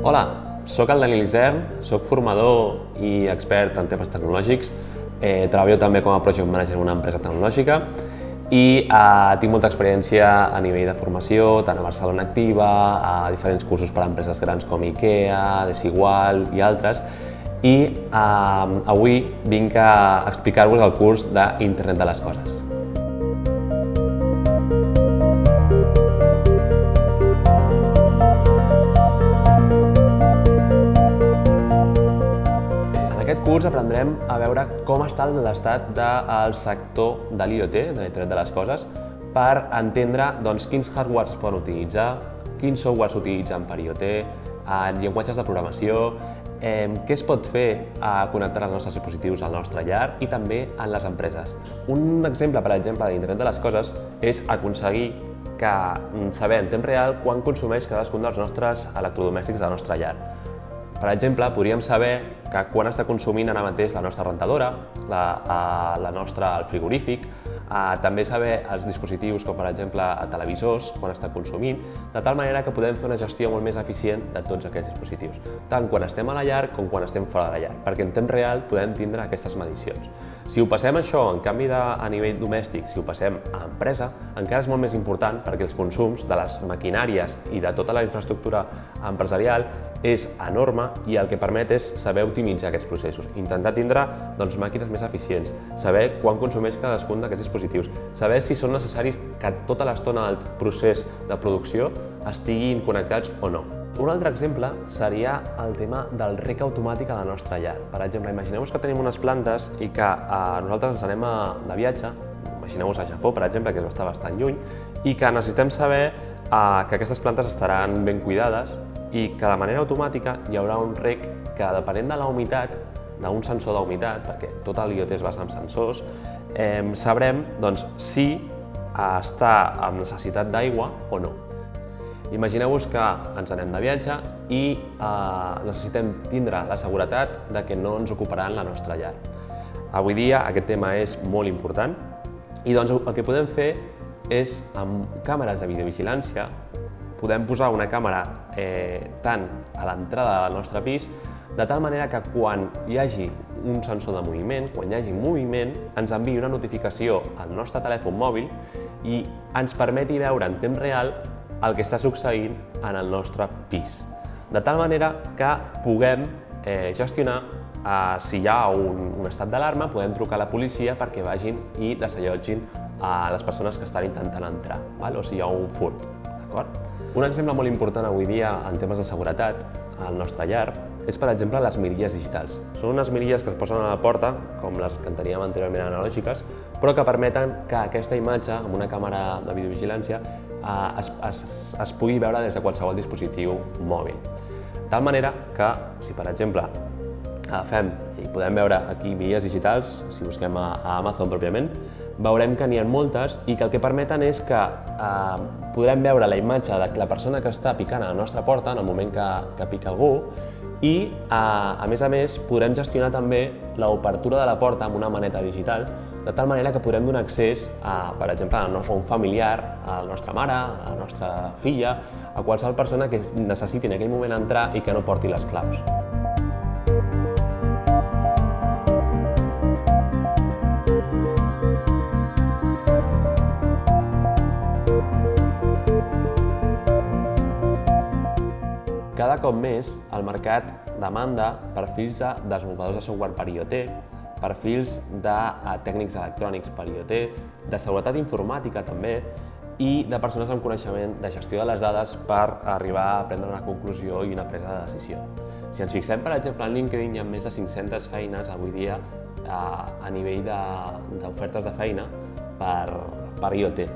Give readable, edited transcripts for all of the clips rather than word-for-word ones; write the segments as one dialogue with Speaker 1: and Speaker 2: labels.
Speaker 1: Hola, soc el Daniel Isern, soc formador i expert en temes tecnològics. Treballo també com a Project Manager en una empresa tecnològica i tinc molta experiència a nivell de formació, tant a Barcelona Activa, a diferents cursos per a empreses grans com IKEA, Desigual i altres. I avui vinc a explicar-vos el curs d'Internet de les Coses. En aquest curs aprendrem a veure com està l'estat del sector de l'IoT, de l'Internet de les Coses, per entendre quins hardwares es poden utilitzar, quins softwares s'utilitzen per IoT, llenguatges de programació, què es pot fer a connectar els nostres dispositius al nostre llar i també en les empreses. Un exemple, per exemple, d'Internet de les Coses és aconseguir saber en temps real quan consumeix cadascun dels nostres electrodomèstics del nostre llar. Per exemple, podríem saber quan està consumint ara mateix la nostra rentadora, el frigorífic, també saber els dispositius com per exemple televisors, quan està consumint, de tal manera que podem fer una gestió molt més eficient de tots aquests dispositius, tant quan estem a la llar com quan estem fora de la llar, perquè en temps real podem tindre aquestes medicions. Si ho passem això, en canvi a nivell domèstic, si ho passem a empresa, encara és molt més important perquè els consums de les maquinàries i de tota la infraestructura empresarial és enorme i el que permet és saber optimitzar aquests processos, intentar tindre màquines més eficients, saber quan consumeix cadascun d'aquests dispositius, saber si són necessaris que tota l'estona del procés de producció estiguin connectats o no. Un altre exemple seria el tema del rec automàtic a la nostra llar. Per exemple, imagineu-vos que tenim unes plantes i que nosaltres ens anem de viatge, imagineu-vos a Japó, per exemple, que està bastant lluny, i que necessitem saber que aquestes plantes estaran ben cuidades i que de manera automàtica hi haurà un rec que, depenent de la humitat, d'un sensor d'humitat, perquè tot l'IoT es basa en sensors, sabrem si està amb necessitat d'aigua o no. Imagineu-vos que ens anem de viatge i necessitem tindre la seguretat que no ens ocuparan la nostra llar. Avui dia aquest tema és molt important i el que podem fer és, amb càmeres de videovigilància, podem posar una càmera tant a l'entrada del nostre pis, de tal manera que quan hi hagi un sensor de moviment, quan hi hagi moviment, ens enviï una notificació al nostre telèfon mòbil i ens permeti veure en temps real el que està succeint en el nostre pis. De tal manera que puguem gestionar si hi ha un estat d'alarma, podem trucar a la policia perquè vagin i desallotgin a les persones que estan intentant entrar, o si hi ha un furt. Un exemple molt important avui dia en temes de seguretat al nostre llar és, per exemple, les mirilles digitals. Són unes mirilles que es posen a la porta, com les que en teníem anteriorment analògiques, però que permeten que aquesta imatge, amb una càmera de videovigilància, es pugui veure des de qualsevol dispositiu mòbil. De tal manera que, si per exemple agafem i podem veure aquí mirilles digitals, si busquem a Amazon pròpiament, veurem que n'hi ha moltes i que el que permeten és que podrem veure la imatge de la persona que està picant a la nostra porta en el moment que pica algú i, a més, podrem gestionar també l'obertura de la porta amb una maneta digital, de tal manera que podrem donar accés, per exemple, a un familiar, a la nostra mare, a la nostra filla, a qualsevol persona que necessiti en aquell moment entrar i que no porti les claus. Cada cop més el mercat demanda perfils de desenvolupadors de software per IoT, perfils de tècnics electrònics per IoT, de seguretat informàtica també, i de persones amb coneixement de gestió de les dades per arribar a prendre una conclusió i una presa de decisió. Si ens fixem, per exemple, en LinkedIn hi ha més de 500 feines avui dia a nivell d'ofertes de feina per IoT.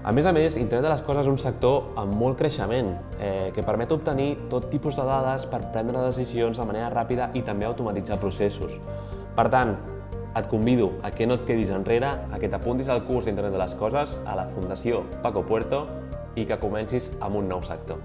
Speaker 1: A més, Internet de les Coses és un sector amb molt creixement, que permet obtenir tot tipus de dades per prendre decisions de manera ràpida i també automatitzar processos. Per tant, et convido a que no et quedis enrere, a que t'apuntis al curs d'Internet de les Coses a la Fundació Paco Puerto i que comencis amb un nou sector.